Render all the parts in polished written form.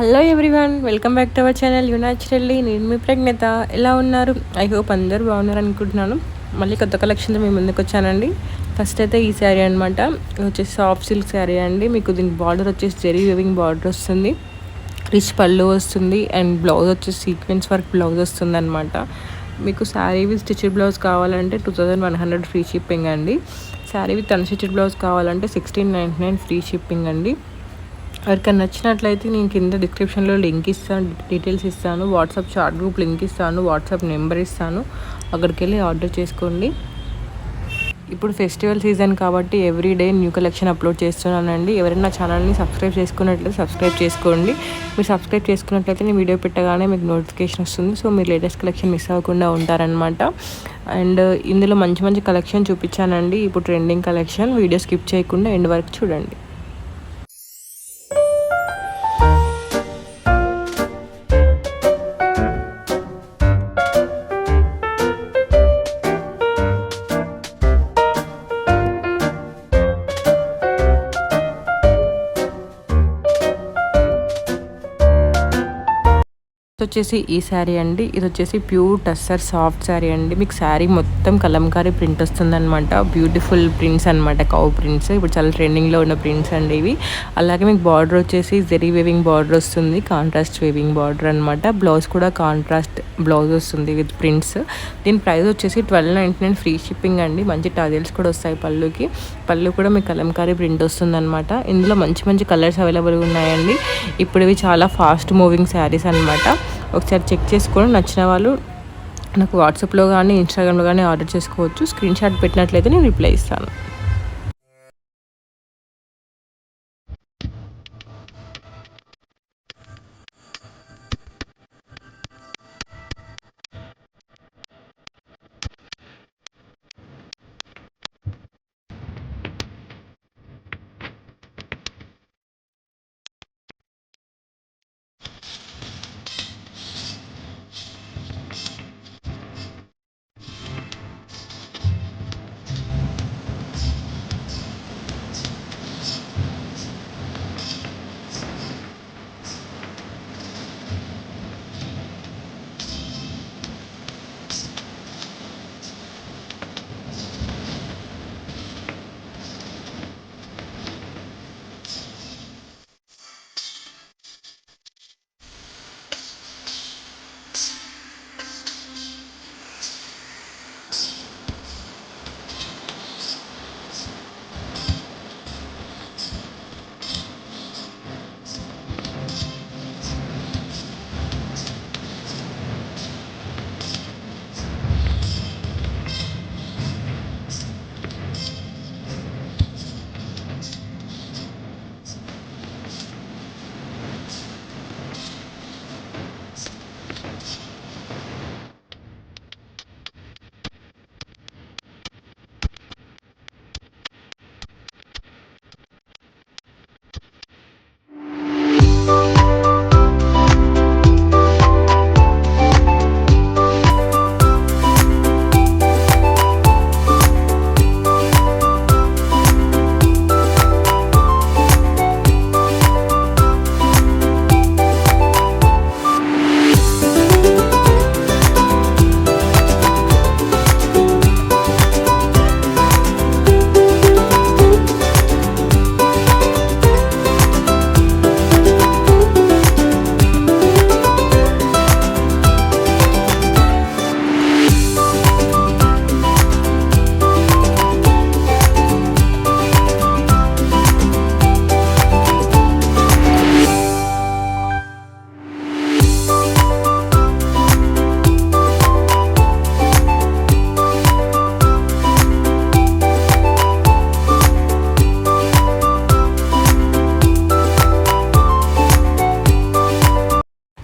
Hello everyone, welcome back to our channel naturally. నేను మీ ప్రజ్ఞత. ఎలా ఉన్నారు? ఐ హోప్ అందరూ బాగున్నారు అనుకుంటున్నాను. మళ్ళీ కొత్త కలెక్షన్తో మీ ముందుకు వచ్చానండి. ఫస్ట్ అయితే ఈ శారీ అనమాట. ఇది వచ్చేసి సాఫ్ట్ సిల్క్ శారీ అండి. మీకు దీనికి బార్డర్ వచ్చేసి జెరీ వేవింగ్ బార్డర్ వస్తుంది, రిచ్ పళ్ళు వస్తుంది, అండ్ బ్లౌజ్ వచ్చేసి సీక్వెన్స్ వర్క్ బ్లౌజ్ వస్తుంది అనమాట. మీకు శారీ విత్ స్టిచ్డ్ బ్లౌజ్ కావాలంటే 2100 ఫ్రీ షిప్పింగ్ అండి. శారీ విత్ అన్స్టిచ్డ్ బ్లౌజ్ కావాలంటే 1699 ఫ్రీ షిప్పింగ్ అండి. ఎవరికైనా నచ్చినట్లయితే నేను కింద డిస్క్రిప్షన్లో లింక్ ఇస్తాను, డీటెయిల్స్ ఇస్తాను, వాట్సాప్ చాట్ గ్రూప్ లింక్ ఇస్తాను, వాట్సాప్ నెంబర్ ఇస్తాను, అక్కడికి వెళ్ళి ఆర్డర్ చేసుకోండి. ఇప్పుడు ఫెస్టివల్ సీజన్ కాబట్టి every day new collection upload చేస్తున్నానండి. ఎవరైనా ఛానల్ని సబ్స్క్రైబ్ చేసుకున్నట్లయితే సబ్స్క్రైబ్ చేసుకోండి. మీరు సబ్స్క్రైబ్ చేసుకున్నట్లయితే నేను వీడియో పెట్టగానే మీకు నోటిఫికేషన్ వస్తుంది. సో మీరు లేటెస్ట్ కలెక్షన్ మిస్ అవ్వకుండా ఉంటారనమాట. అండ్ ఇందులో మంచి మంచి కలెక్షన్ చూపించానండి. ఇప్పుడు ట్రెండింగ్ కలెక్షన్. వీడియో స్కిప్ చేయకుండా ఎండ్ వరకు చూడండి. వచ్చేసి ఈ శారీ అండి. ఇది వచ్చేసి ప్యూర్ టస్సర్ సాఫ్ట్ శారీ అండి. మీకు శారీ మొత్తం కలంకారీ ప్రింట్ వస్తుంది అనమాట. బ్యూటిఫుల్ ప్రింట్స్ అనమాట, కౌ ప్రింట్స్. ఇప్పుడు చాలా ట్రెండింగ్లో ఉన్న ప్రింట్స్ అండి ఇవి. అలాగే మీకు బార్డర్ వచ్చేసి జెరీ వేవింగ్ బార్డర్ వస్తుంది, కాంట్రాస్ట్ వేవింగ్ బార్డర్ అనమాట. బ్లౌజ్ కూడా కాంట్రాస్ట్ బ్లౌజ్ వస్తుంది విత్ ప్రింట్స్. దీని ప్రైస్ వచ్చేసి 1299 ఫ్రీ షిప్పింగ్ అండి. మంచి టజల్స్ కూడా వస్తాయి పళ్ళుకి. పళ్ళు కూడా మీకు కలంకారీ ప్రింట్ వస్తుంది అనమాట. ఇందులో మంచి మంచి కలర్స్ అవైలబుల్గా ఉన్నాయండి. ఇప్పుడు ఇవి చాలా ఫాస్ట్ మూవింగ్ శారీస్ అనమాట. ఒకసారి చెక్ చేసుకొని నచ్చిన వాళ్ళు నాకు వాట్సాప్లో కానీ ఇన్స్టాగ్రామ్లో కానీ ఆర్డర్ చేసుకోవచ్చు. స్క్రీన్ షాట్ పెట్టినట్లయితే నేను రిప్లై ఇస్తాను.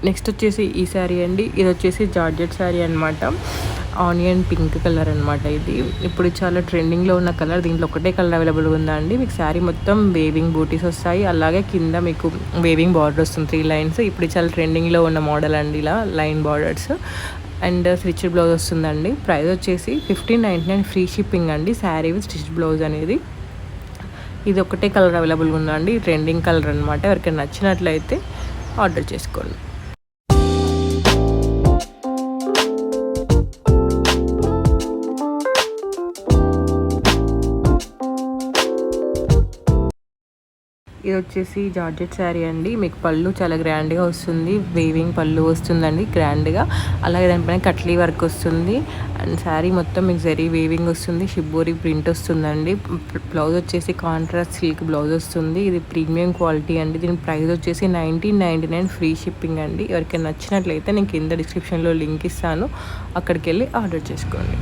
నెక్స్ట్ వచ్చేసి ఈ శారీ అండి. ఇది వచ్చేసి జార్జెట్ శారీ అనమాట. ఆనియన్ పింక్ కలర్ అనమాట. ఇది ఇప్పుడు చాలా ట్రెండింగ్లో ఉన్న కలర్. దీంట్లో ఒకటే కలర్ అవైలబుల్గా ఉందండి. మీకు శారీ మొత్తం వేవింగ్ బూటీస్ వస్తాయి, అలాగే కింద మీకు వేవింగ్ బార్డర్ వస్తుంది 3 లైన్స్. ఇప్పుడు చాలా ట్రెండింగ్లో ఉన్న మోడల్ అండి, ఇలా line borders and stitched blouse వస్తుందండి. ప్రైస్ వచ్చేసి 1599 ఫ్రీ షిప్పింగ్ అండి. శారీ విత్ స్టిచ్డ్ బ్లౌజ్ అనేది. ఇది ఒకటే కలర్ అవైలబుల్గా ఉందండి, ట్రెండింగ్ కలర్ అనమాట. ఎవరికైనా నచ్చినట్లయితే ఆర్డర్ చేసుకోండి. ఇది వచ్చేసి జార్జెట్ శారీ అండి. మీకు పళ్ళు చాలా గ్రాండ్గా వస్తుంది, వేవింగ్ పళ్ళు వస్తుందండి గ్రాండ్గా. అలాగే దానిపైన కట్లీ వర్క్ వస్తుంది అండ్ శారీ మొత్తం మీకు జరీ వేవింగ్ వస్తుంది, షిబ్బోరి ప్రింట్ వస్తుందండి. బ్లౌజ్ వచ్చేసి కాంట్రాస్ట్ సిల్క్ బ్లౌజ్ వస్తుంది. ఇది ప్రీమియం క్వాలిటీ అండి. దీని ప్రైస్ వచ్చేసి 1999 ఫ్రీ షిప్పింగ్ అండి. ఎవరికైనా నచ్చినట్లయితే నేను కింద డిస్క్రిప్షన్లో లింక్ ఇస్తాను, అక్కడికి వెళ్ళి ఆర్డర్ చేసుకోండి.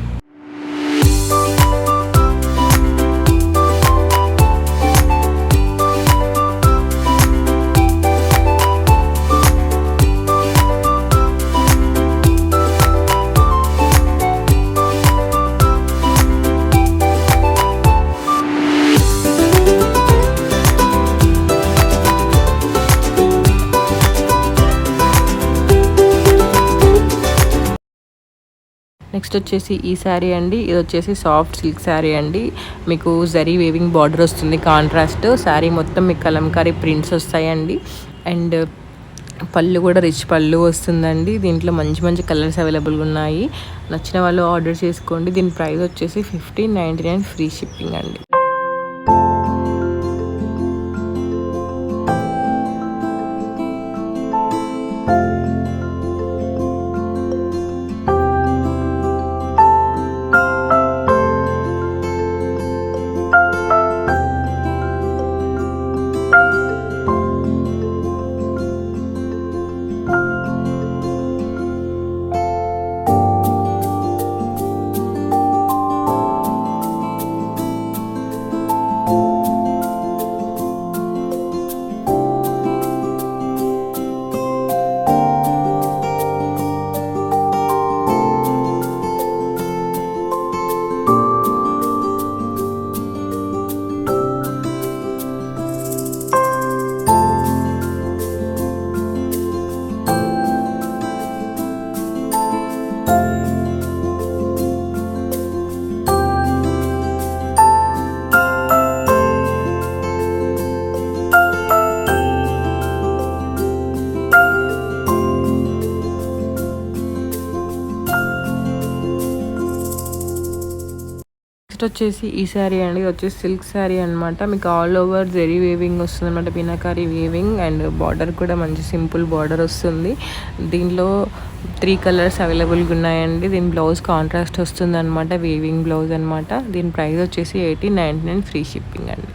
నెక్స్ట్ వచ్చేసి ఈ శారీ అండి. ఇది వచ్చేసి సాఫ్ట్ సిల్క్ శారీ అండి. మీకు జరీ వేవింగ్ బార్డర్ వస్తుంది, కాంట్రాస్ట్ శారీ మొత్తం మీకు కలంకారీ ప్రింట్స్ వస్తాయండి. అండ్ పళ్ళు కూడా రిచ్ పళ్ళు వస్తుందండి. దీంట్లో మంచి మంచి కలర్స్ అవైలబుల్గా ఉన్నాయి. నచ్చిన వాళ్ళు ఆర్డర్ చేసుకోండి. దీని ప్రైస్ వచ్చేసి 1599 ఫ్రీ షిప్పింగ్ అండి. నెక్స్ట్ వచ్చేసి ఈ శారీ అండి. ఇది వచ్చేసి సిల్క్ శారీ అనమాట. మీకు ఆల్ ఓవర్ జెరీ వేవింగ్ వస్తుంది అనమాట, బినాకారీ వేవింగ్ అండ్ బార్డర్ కూడా మంచి సింపుల్ బార్డర్ వస్తుంది. దీనిలో 3 కలర్స్ అవైలబుల్గా ఉన్నాయండి. దీని బ్లౌజ్ కాంట్రాస్ట్ వస్తుంది అనమాట, వేవింగ్ బ్లౌజ్ అనమాట. దీని ప్రైస్ వచ్చేసి 1899 ఫ్రీ షిప్పింగ్ అండి.